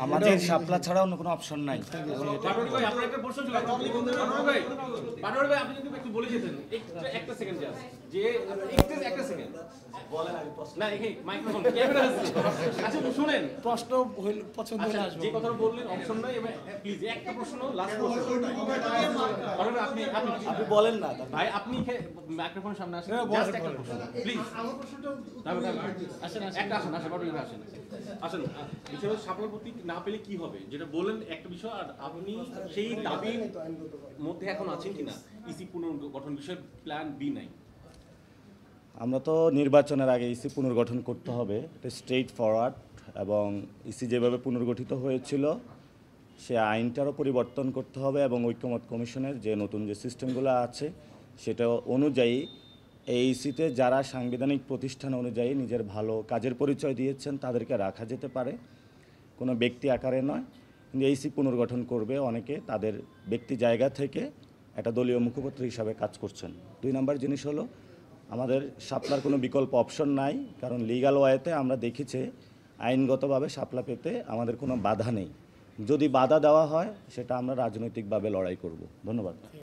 আমাদের শাপলা ছাড়া অন্য কোনো অপশন নাই। পাটোয়ারি ভাই আপনার একটা প্রশ্ন ছিল। পাটোয়ারি ভাই আপনি যদি একটু বলে যেতেন একটা সেকেন্ড জাস্ট যে একটা সেকেন্ড বলেন আগে প্রশ্ন না এই মাইক্রোফোন ক্যামেরা আছে। আচ্ছা শুনেন প্রশ্ন পছন্দ হলে আসবে। যে কথাটা বললেন অপশন নাই এবং প্লিজ একটা প্রশ্ন লাস্ট প্রশ্ন পাটোয়ারি আপনি আপনি বলেন না ভাই আপনি মাইক্রোফোনের সামনে আসেন জাস্ট একটা প্রশ্ন প্লিজ আমার প্রশ্নটা আসেন একটা আসেন পাটোয়ারি ভাই আসেন আসেন বিষয় শাপলার প্রতীক না পেলে কি হবে যেটা বলেন একটা বিষয় আর আপনি সেই দাবির মধ্যে এখন আছেন কিনা ইসি পুনর্গঠন বিষয়ে প্ল্যান বি নাই। আমরা তো নির্বাচনের আগে ইসি পুনর্গঠন করতে হবে, এটা স্ট্রেইট ফরওয়ার্ড, এবং ইসি যেভাবে পুনর্গঠিত হয়েছিল সে আইনটারও পরিবর্তন করতে হবে এবং ঐক্যমত কমিশনের যে নতুন যে সিস্টেমগুলো আছে সেটা অনুযায়ী এই ইসিতে যারা সাংবিধানিক প্রতিষ্ঠান অনুযায়ী নিজের ভালো কাজের পরিচয় দিয়েছেন তাদেরকে রাখা যেতে পারে, কোনো ব্যক্তি আকারে নয়। কিন্তু এইসি পুনর্গঠন করবে অনেকে তাদের ব্যক্তি জায়গা থেকে একটা দলীয় মুখপাত্র হিসাবে কাজ করছেন। 2 নম্বর জিনিস হলো আমাদের শাপলার কোনো বিকল্প অপশন নাই, কারণ লিগ্যাল ওয়েতে আমরা দেখেছি আইনগতভাবে শাপলা পেতে আমাদের কোনো বাধা নেই। যদি বাধা দেওয়া হয় সেটা আমরা রাজনৈতিকভাবে লড়াই করব। ধন্যবাদ।